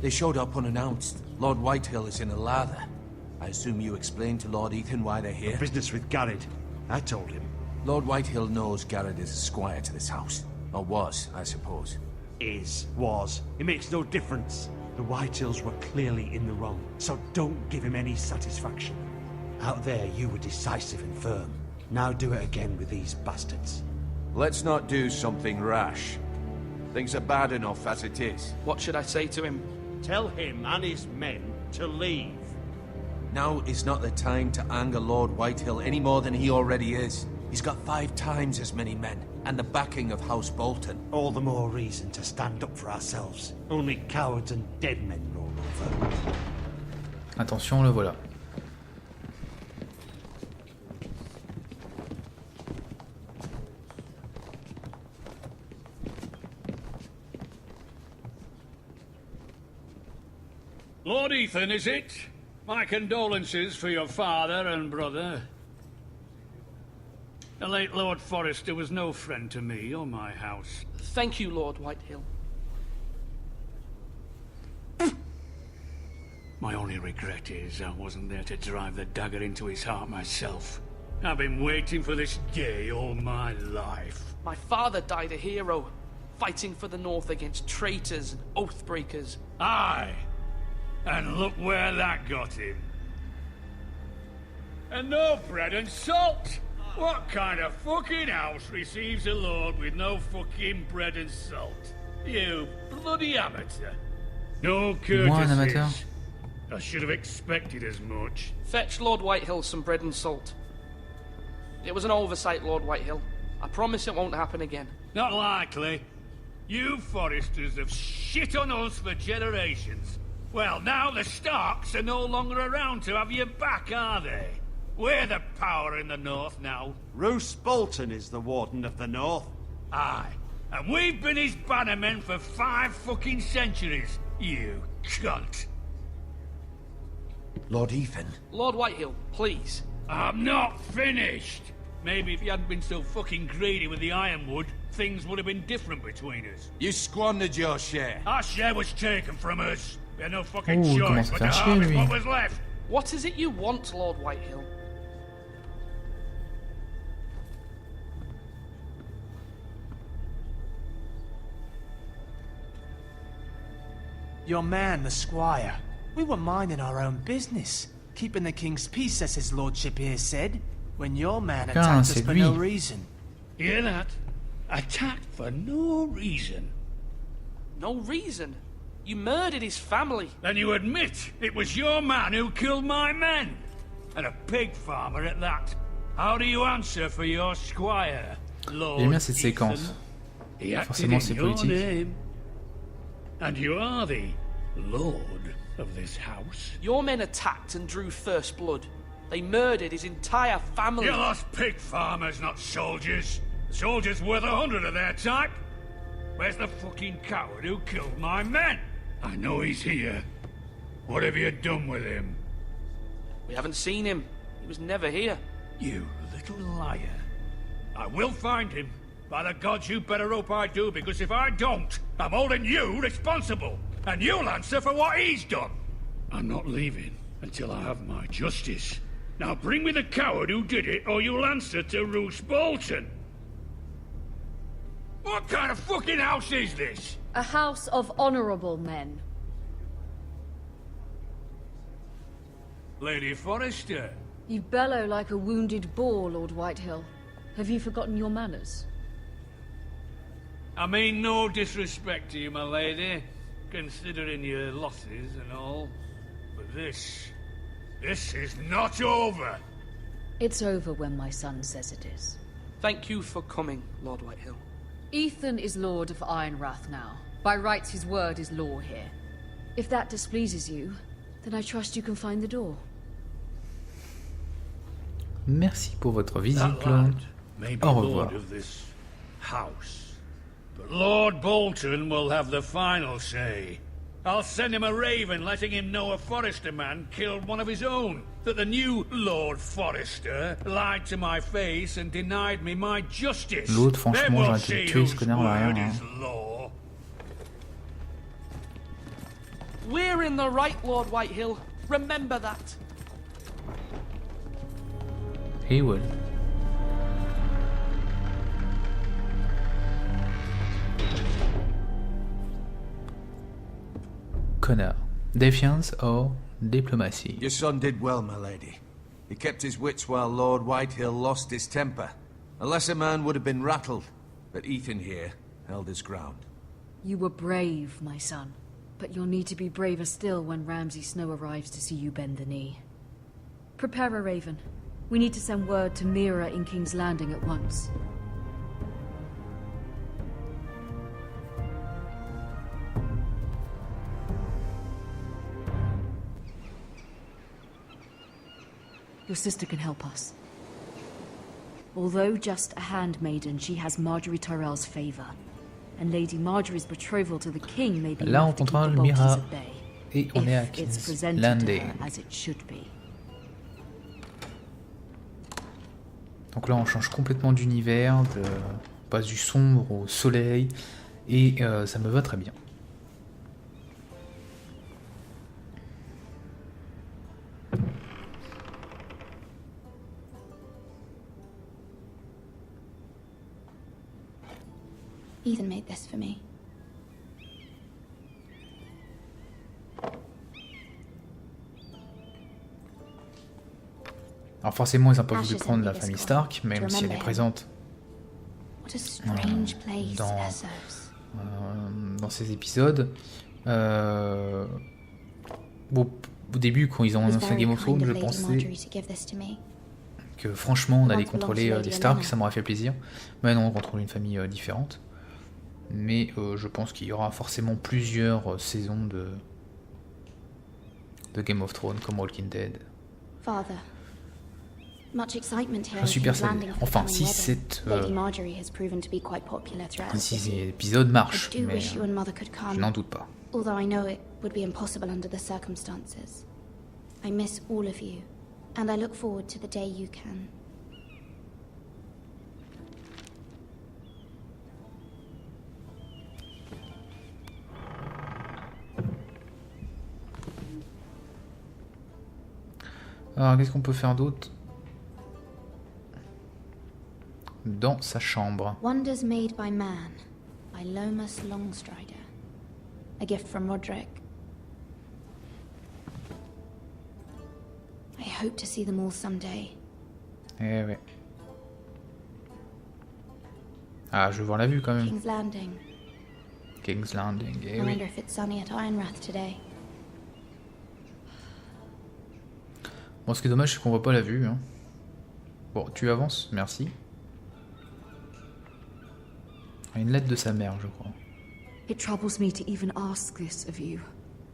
They showed up unannounced. Lord Whitehill is in a lather. I assume you explained to Lord Ethan why they're here? Business with Garrett. I told him. Lord Whitehill knows Garrett is a squire to this house. Or was, I suppose. Was. It makes no difference. The Whitehills were clearly in the wrong, so don't give him any satisfaction. Out there, you were decisive and firm. Now do it again with these bastards. Let's not do something rash. Things are bad enough as it is. What should I say to him? Tell him and his men to leave. Now is not the time to anger Lord Whitehill any more than he already is. He's got 5 times as many men, and the backing of House Bolton. All the more reason to stand up for ourselves. Only cowards and dead men roll over. Attention, le voilà. Lord Ethan, is it? My condolences for your father and brother. The late Lord Forrester was no friend to me or my house. Thank you, Lord Whitehill. My only regret is I wasn't there to drive the dagger into his heart myself. I've been waiting for this day all my life. My father died a hero, fighting for the North against traitors and oath-breakers. Aye! And look where that got him. And no bread and salt! What kind of fucking house receives a lord with no fucking bread and salt? You bloody amateur. No Moi, un amateur. courtesies. I should have expected as much. Fetch Lord Whitehill some bread and salt. It was an oversight, Lord Whitehill. I promise it won't happen again. Not likely. You Forresters have shit on us for generations. Well, now the Starks are no longer around to have your back, are they? We're the power in the North now. Roose Bolton is the Warden of the North. Aye. And we've been his bannermen for 5 fucking centuries. You cunt. Lord Ethan. Lord Whitehill, please. I'm not finished. Maybe if you hadn't been so fucking greedy with the ironwood, things would have been different between us. You squandered your share. Our share was taken from us. We had no fucking Oh, il choice commence à but to faire chier, harvest lui. what was left. What is it you want, Lord Whitehill? Your man, the squire. We were minding our own business, keeping the king's peace, as his lordship here said, when your man attacked us c'est for lui. no reason. Hear that? Attacked for no reason. No reason. You murdered his family. Then you admit it was your man who killed my men. And a pig farmer at that. How do you answer for your squire, Lord J'aime bien cette Ethan? séquence. He acted Forcément, in c'est your politique. name. And you are the lord of this house. Your men attacked and drew first blood. They murdered his entire family. You lost pig farmers, not soldiers. Soldiers worth 100 of their type. Where's the fucking coward who killed my men? I know he's here. What have you done with him? We haven't seen him. He was never here. You little liar. I will find him. By the gods, you better hope I do, because if I don't, I'm holding you responsible. And you'll answer for what he's done. I'm not leaving until I have my justice. Now bring me the coward who did it, or you'll answer to Roose Bolton. What kind of fucking house is this? A house of honorable men. Lady Forrester. You bellow like a wounded boar, Lord Whitehill. Have you forgotten your manners? I mean no disrespect to you, my lady, considering your losses and all. But this is not over. It's over when my son says it is. Thank you for coming, Lord Whitehill. Ethan is Lord of Ironrath now. By rights, his word is law here. If that displeases you, then I trust you can find the door. Merci pour votre visite, That Lord. lad may be Au lord revoir. of this house, but Lord Bolton will have the final say. I'll send him a raven letting him know a Forrester man killed one of his own. That the new Lord Forrester lied to my face and denied me my justice. L'autre, Then franchement, we'll j'aurais été see tué ce whose connard là, word hein. is law. We're in the right, Lord Whitehill. Remember that. He will. Connard. Defiance or diplomatie? Your son did well, my lady. He kept his wits while Lord Whitehill lost his temper. A lesser man would have been rattled, but Ethan here held his ground. You were brave, my son. But you'll need to be braver still when Ramsay Snow arrives to see you bend the knee. Prepare a raven. We need to send word to Mira in King's Landing at once. Your sister can help us. Although just a handmaiden, she has Marjorie Tyrell's favor. And Lady Marjorie's betrothal to the king may be Là, on enough to keep contrôle the Mira Boltons at bay, et on est à if it's King's presented to Landing. her as it should be. Donc là, on change complètement d'univers, on passe du sombre au soleil, et ça me va très bien. Ethan made this for me. Alors forcément, ils n'ont pas voulu prendre la famille Stark, même si elle est présente What a strange place, dans, Essos. dans ces épisodes. Bon, au début, quand ils ont It was annoncé very Game of kind Thrones, of je Lady pensais Marjorie to give this to me. que franchement, on allait Once belonged contrôler to les Lady Stark, Olenna. ça m'aurait fait plaisir. Mais non, on contrôle une famille différente. Mais je pense qu'il y aura forcément plusieurs saisons de Game of Thrones, comme Walking Dead. Father, much excitement here J'en suis in King's persuadé. Landing for the Enfin, coming si wedding. cette Lady Marjorie has proven to be quite popular throughout the si city. épisode marche, I do mais wish you and Mother could je come, n'en doute pas. although I know it would be impossible under the circumstances. I miss all of you, and I look forward to the day you can. Alors, qu'est-ce qu'on peut faire d'autre dans sa chambre? Wonders made by man, by Lomas Longstrider. A gift from Roderick. I hope to see them all someday. Eh ouais. Ah, je veux voir la vue quand même. King's Landing. King's Landing, eh I oui. wonder if it's sunny at Ironrath today. Bon, ce qui est dommage, c'est qu'on voit pas la vue. Hein. Bon, tu avances, merci. Une lettre de sa mère, je crois. It troubles me to even ask this of you,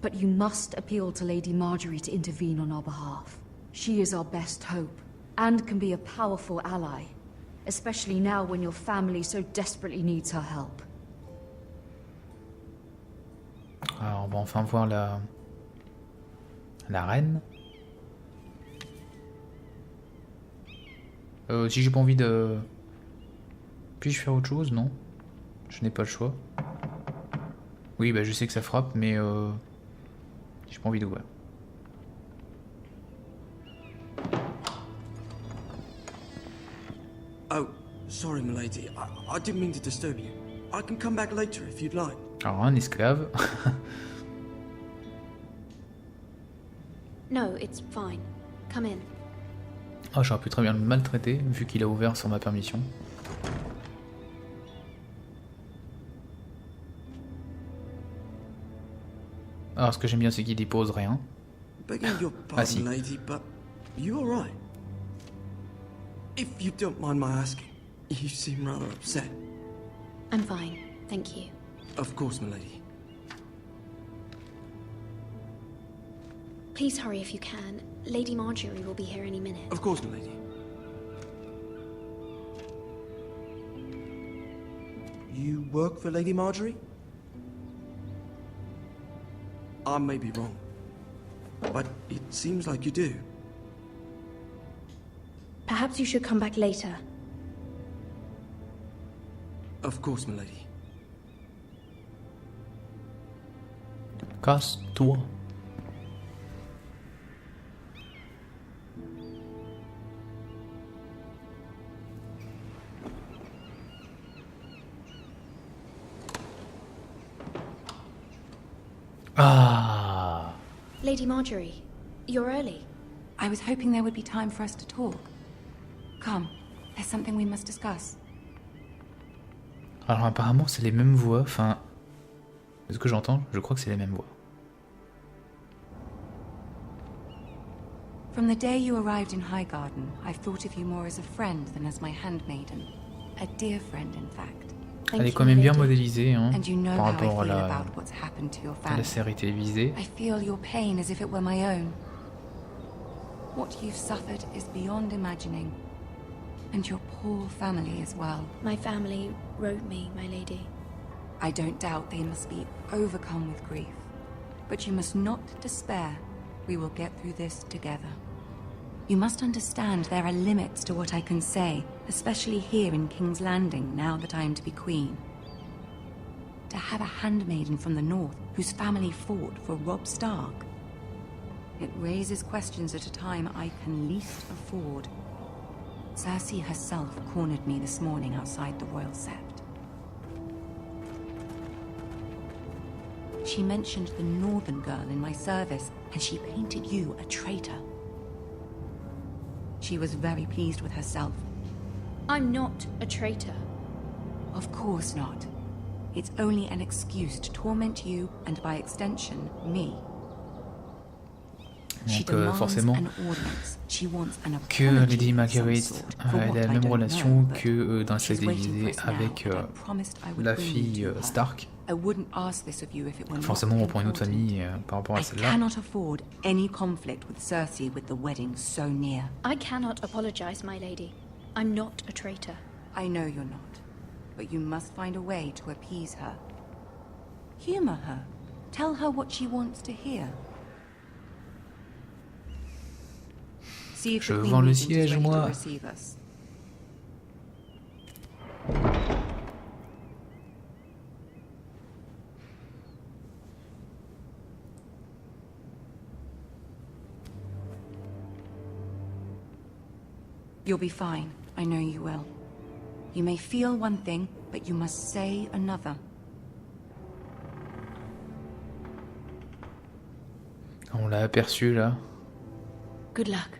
but you must appeal to Lady Marjorie to intervene on our behalf. She is our best hope, and can be a powerful ally, especially now when your family so desperately needs her help. Alors, on va enfin voir la reine. Si j'ai pas envie de... Puis-je faire autre chose? Non. Je n'ai pas le choix. Oui, bah je sais que ça frappe, mais j'ai pas envie d'ouvrir. Oh, sorry, milady. I didn't mean to disturb you. I can come back later if you'd like. Alors, un esclave. No, it's fine. Come in. Ah, j'aurais pu très bien le maltraiter, vu qu'il a ouvert sans ma permission. Alors, ce que j'aime bien, c'est qu'il dépose rien. Begging your Ah, si. pardon, lady, but you all right? If you don't mind my asking, you seem rather upset. I'm fine, thank you. Of course, milady. Please hurry if you can. Lady Marjorie will be here any minute. Of course, milady. You work for Lady Marjorie? I may be wrong, but it seems like you do. Perhaps you should come back later. Of course, milady. Casse-toi. toi. Ah. Lady Marjorie, you're early. I was hoping there would be time for us to talk. Come, there's something we must discuss. Alors apparemment c'est les mêmes voix, enfin... De ce que j'entends, je crois que c'est les mêmes voix. From the day you arrived in Highgarden, I've thought of you more as a friend than as my handmaiden. A dear friend, in fact. Elle est quand même bien modélisée, hein, And you know par how I rapport à feel la about what's happened to your family. série télévisée. I feel your pain as if it were my own. What you've suffered is beyond imagining. And your poor family as well. My family wrote me, my lady. I don't doubt they must be overcome with grief. But you must not despair. We will get through this together. You must understand there are limits to what I can say, especially here in King's Landing, now that I am to be queen. To have a handmaiden from the north, whose family fought for Robb Stark. It raises questions at a time I can least afford. Cersei herself cornered me this morning outside the Royal Sept. She mentioned the northern girl in my service, and she painted you a traitor. She was very pleased with herself. I'm not a traitor. Of course not. It's only an excuse to torment you, and by extension, me. Donc forcément que Lady Margaery ait la même relation que dans la série télévisée avec la fille Stark. Forcément on prend une autre famille par rapport à celle-là. I cannot afford any conflict with Cersei with the wedding so near. I cannot apologize, my lady. I'm not a traitor. I know you're not, but you must find a way to appease her. Humor her. Tell her what she wants to hear. Je vends le siège, moi. You'll be fine. I know you will. You may feel one thing, but you must say another. On l'a aperçu là. Good luck.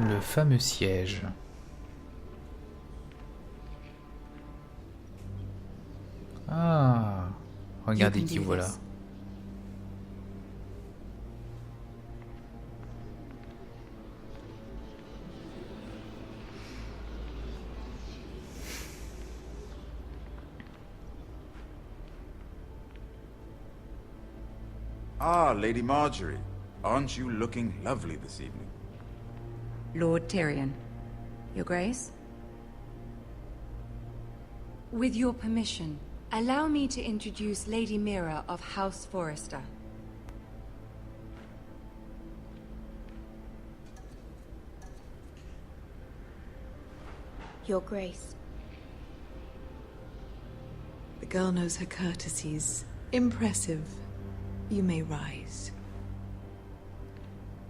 Le fameux siège. Ah, regardez qui voilà. Ah, Lady Marjorie. Aren't you looking lovely this evening? Lord Tyrion. Your Grace? With your permission, allow me to introduce Lady Mira of House Forrester. Your Grace. The girl knows her courtesies. Impressive. You may rise.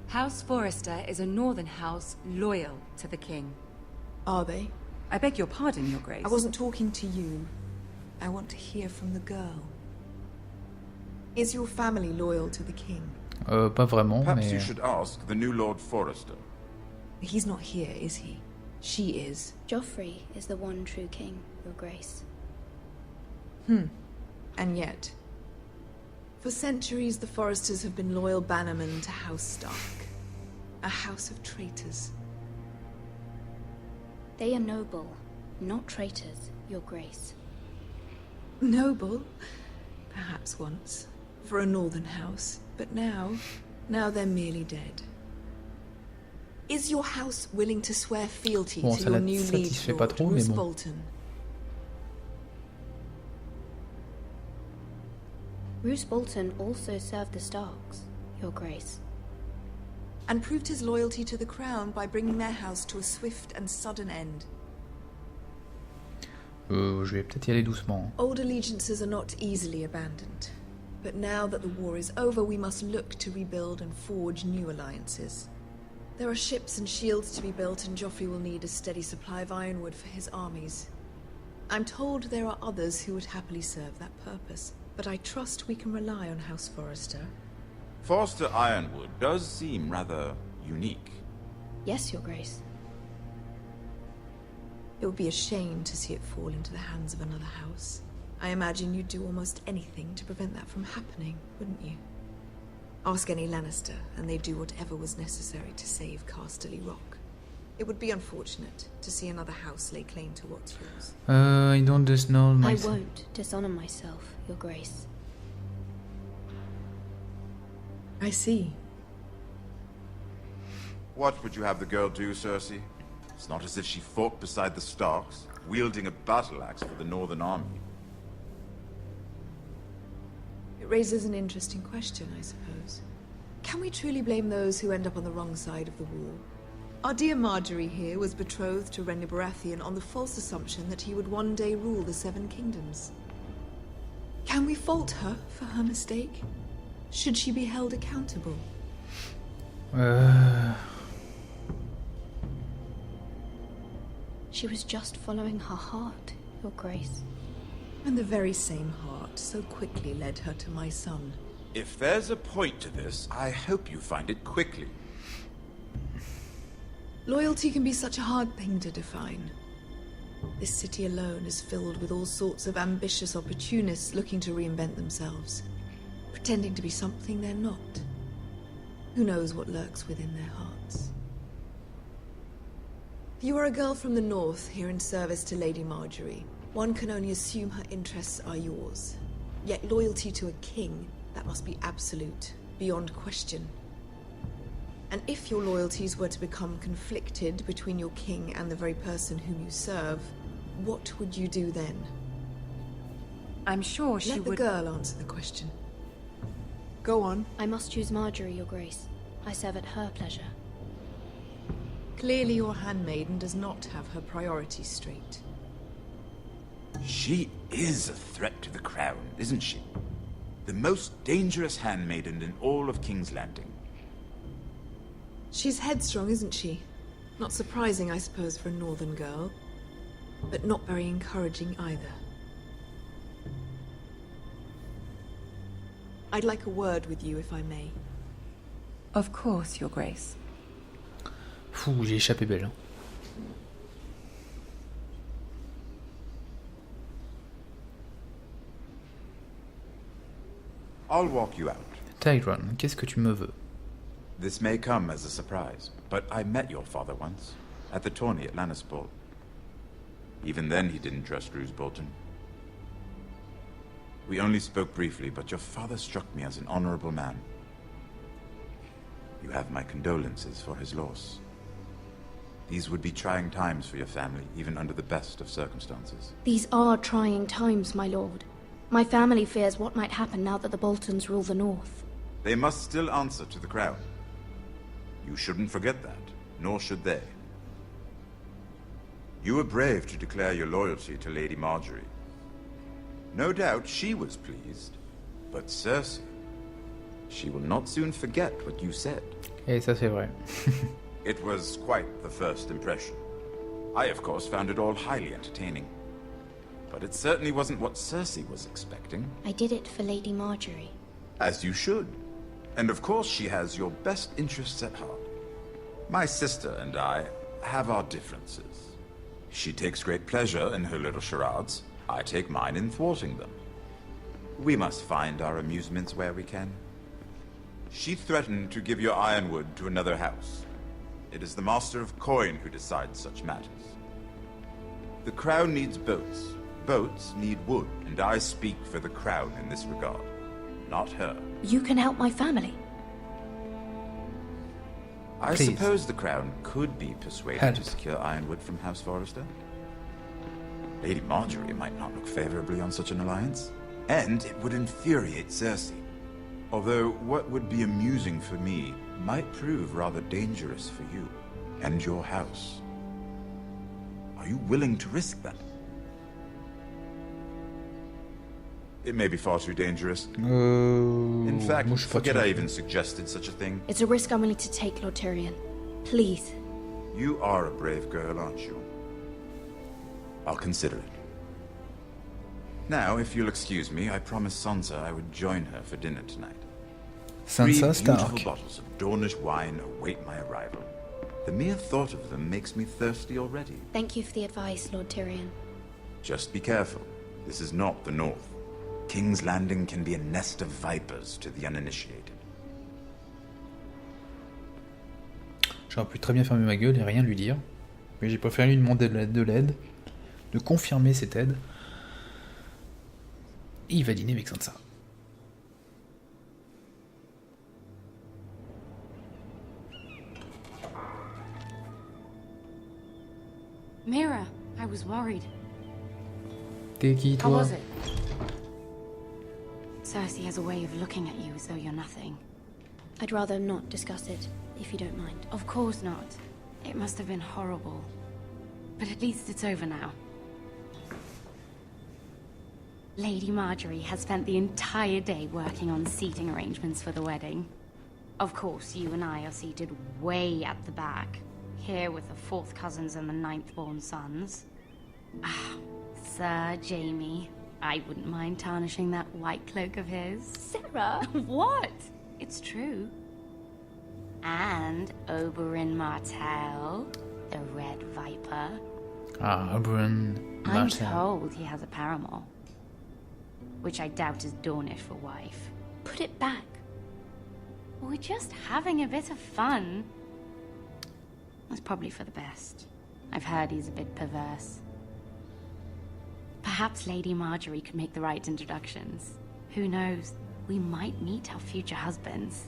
House Forrester is a northern house loyal to the king. Are they? I beg your pardon, Your Grace. I wasn't talking to you. I want to hear from the girl. Is your family loyal to the king? Pas vraiment, Perhaps mais... you should ask the new Lord Forrester. He's not here, is he? She is. Joffrey is the one true king, Your Grace. And yet... For centuries, the Forresters have been loyal bannermen to House Stark. A house of traitors. They are noble, not traitors, Your Grace. Noble? Perhaps once. For a northern house. But now they're merely dead. Is your house willing to swear fealty to your new liege lord, Roose Bolton? Roose Bolton also served the Starks, Your Grace. and proved his loyalty to the crown by bringing their house to a swift and sudden end. Je vais peut-être y aller doucement. Old allegiances are not easily abandoned. But now that the war is over, we must look to rebuild and forge new alliances. There are ships and shields to be built, and Joffrey will need a steady supply of ironwood for his armies. I'm told there are others who would happily serve that purpose, but I trust we can rely on House Forrester. Forster Ironwood does seem rather unique. Yes, Your Grace. It would be a shame to see it fall into the hands of another house. I imagine you'd do almost anything to prevent that from happening, wouldn't you? Ask any Lannister, and they'd do whatever was necessary to save Casterly Rock. It would be unfortunate to see another house lay claim to what's yours. I don't dishonor myself. I won't dishonor myself, Your Grace. I see. What would you have the girl do, Cersei? It's not as if she fought beside the Starks, wielding a battle axe for the Northern Army. It raises an interesting question, I suppose. Can we truly blame those who end up on the wrong side of the war? Our dear Marjorie here was betrothed to Renly Baratheon on the false assumption that he would one day rule the Seven Kingdoms. Can we fault her for her mistake? Should she be held accountable? She was just following her heart, Your Grace. And the very same heart so quickly led her to my son. If there's a point to this, I hope you find it quickly. Loyalty can be such a hard thing to define. This city alone is filled with all sorts of ambitious opportunists looking to reinvent themselves, pretending to be something they're not. Who knows what lurks within their hearts? You are a girl from the north, here in service to Lady Marjorie. One can only assume her interests are yours. Yet loyalty to a king, that must be absolute, beyond question. And if your loyalties were to become conflicted between your king and the very person whom you serve, what would you do then? I'm sure she would... Let the girl answer the question. Go on. I must choose Marjorie, Your Grace. I serve at her pleasure. Clearly your handmaiden does not have her priorities straight. She is a threat to the crown, isn't she? The most dangerous handmaiden in all of King's Landing. She's headstrong, isn't she? Not surprising, I suppose, for a northern girl. But not very encouraging either. I'd like a word with you, if I may. Of course, Your Grace. Fou, j'ai échappé belle. I'll walk you out. Tyrion, qu'est-ce que tu me veux? This may come as a surprise, but I met your father once, at the tourney at Lannisport. Even then he didn't trust Roose Bolton. We only spoke briefly, but your father struck me as an honorable man. You have my condolences for his loss. These would be trying times for your family, even under the best of circumstances. These are trying times, my lord. My family fears what might happen now that the Boltons rule the north. They must still answer to the crown. You shouldn't forget that, nor should they. You were brave to declare your loyalty to Lady Marjorie. No doubt she was pleased, but Cersei, she will not soon forget what you said. Et ça c'est vrai. It was quite the first impression. I, of course, found it all highly entertaining. But it certainly wasn't what Cersei was expecting. I did it for Lady Marjorie. As you should. And of course she has your best interests at heart. My sister and I have our differences. She takes great pleasure in her little charades. I take mine in thwarting them. We must find our amusements where we can. She threatened to give your ironwood to another house. It is the Master of Coin who decides such matters. The crown needs boats. Boats need wood, and I speak for the crown in this regard, not her. You can help my family. I Please. suppose the crown could be persuaded Help. to secure ironwood from House Forrester. Lady Marjorie might not look favorably on such an alliance, and it would infuriate Cersei. Although what would be amusing for me might prove rather dangerous for you and your house. Are you willing to risk that? It may be far too dangerous. In fact, moi, je suis pas forget sûr. I even suggested such a thing. It's a risk I'm willing to take, Lord Tyrion. Please. You are a brave girl, aren't you? I'll consider it. Now, if you'll excuse me, I promised Sansa I would join her for dinner tonight. Sansa 3 beautiful Stark. bottles of Dornish wine await my arrival. The mere thought of them makes me thirsty already. Thank you for the advice, Lord Tyrion. Just be careful. This is not the North. King's Landing can be a nest of vipers to the uninitiated. J'aurais pu très bien fermer ma gueule et rien lui dire. Mais j'ai préféré lui demander de l'aide, de confirmer cette aide. Et il va dîner avec Sansa. Mira, I was worried. T'es qui, How toi? was it? Cersei has a way of looking at you as though you're nothing. I'd rather not discuss it, if you don't mind. Of course not. It must have been horrible. But at least it's over now. Lady Marjorie has spent the entire day working on seating arrangements for the wedding. Of course, you and I are seated way at the back, here with the 4th cousins and the 9th-born sons. Ah, Sir Jaime. I wouldn't mind tarnishing that white cloak of his. Sarah! What? It's true. And Oberyn Martell, the Red Viper. Ah, Oberyn I'm Martell. told he has a paramour. Which I doubt is Dornish for wife. Put it back. We're just having a bit of fun. That's probably for the best. I've heard he's a bit perverse. Perhaps Lady Marjorie could make the right introductions. Who knows? We might meet our future husbands.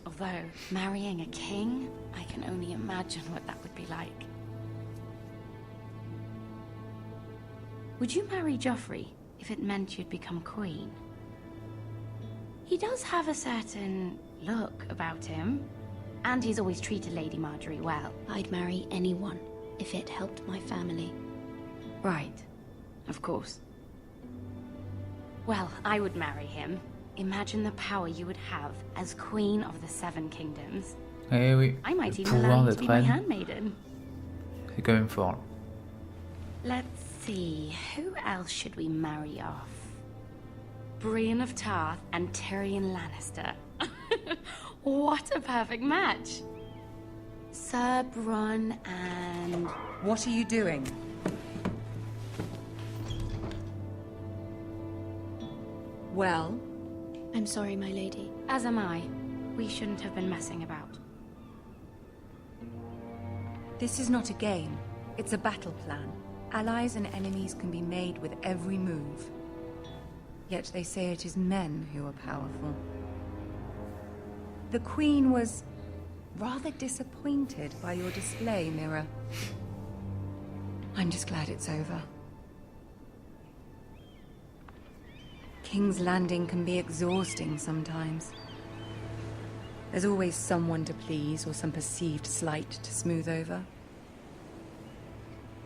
Although, marrying a king, I can only imagine what that would be like. Would you marry Joffrey if it meant you'd become queen? He does have a certain look about him, and he's always treated Lady Marjorie well. I'd marry anyone if it helped my family. Right. Of course. Well, I would marry him. Imagine the power you would have as Queen of the Seven Kingdoms. Eh oui, I might le even pouvoir learn to d'être be my reine, handmaiden. c'est quand même fort. Let's see, who else should we marry off? Brienne of Tarth and Tyrion Lannister. What a perfect match! Sir Bronn and... What are you doing? Well? I'm sorry, my lady. As am I. We shouldn't have been messing about. This is not a game. It's a battle plan. Allies and enemies can be made with every move. Yet they say it is men who are powerful. The Queen was rather disappointed by your display, Mira. I'm just glad it's over. King's Landing can be exhausting sometimes. There's always someone to please or some perceived slight to smooth over.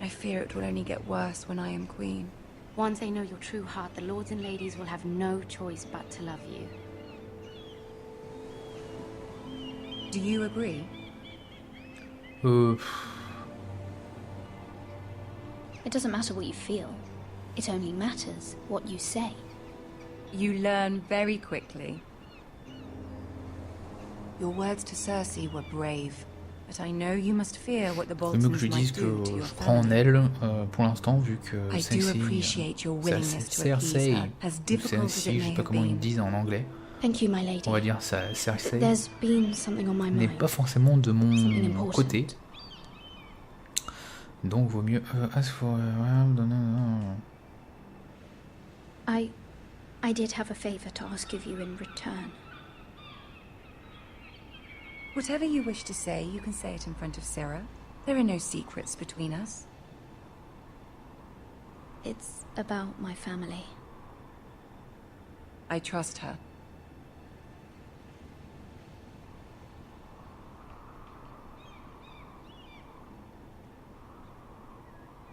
I fear it will only get worse when I am queen. Once they know your true heart, the lords and ladies will have no choice but to love you. Do you agree? It doesn't matter what you feel. It only matters what you say. You learn very quickly. Your words to Cersei were brave, but I know you must fear what the C'est mieux que je lui Boltons might dise do que to your je prends en family. elle pour l'instant, vu que I do appreciate your willingness to appease Cersei, her, as difficult as Cersei, it je sais may pas have comment ils been. disent en anglais. Thank you, my lady. On va dire ça, Cersei There's been something on my n'est mind. pas forcément de mon Something important. côté. Donc vaut mieux ask for I did have a favor to ask of you in return. Whatever you wish to say, you can say it in front of Sarah. There are no secrets between us. It's about my family. I trust her.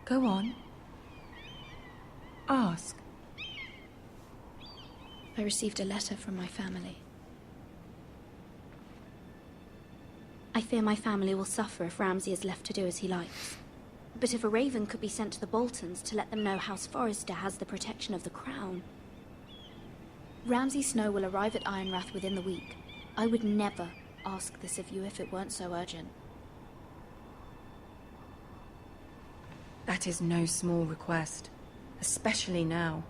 Go on. Ask. I received a letter from my family. I fear my family will suffer if Ramsay is left to do as he likes. But if a raven could be sent to the Boltons to let them know House Forrester has the protection of the crown... Ramsay Snow will arrive at Ironrath within the week. I would never ask this of you if it weren't so urgent. That is no small request, especially now.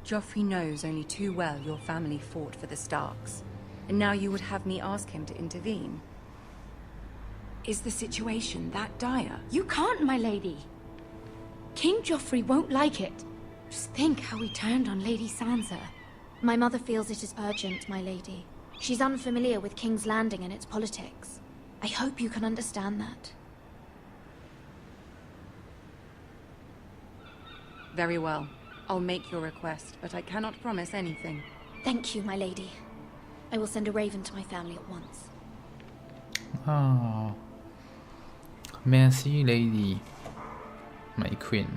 Joffrey knows only too well your family fought for the Starks, and now you would have me ask him to intervene. Is the situation that dire? You can't, my lady. King Joffrey won't like it. Just think how he turned on Lady Sansa. My mother feels it is urgent, my lady. She's unfamiliar with King's Landing and its politics. I hope you can understand that. Very well. I'll make your request, but I cannot promise anything. Thank you, my lady. I will send a raven to my family at once. Ah. Merci, lady. My queen.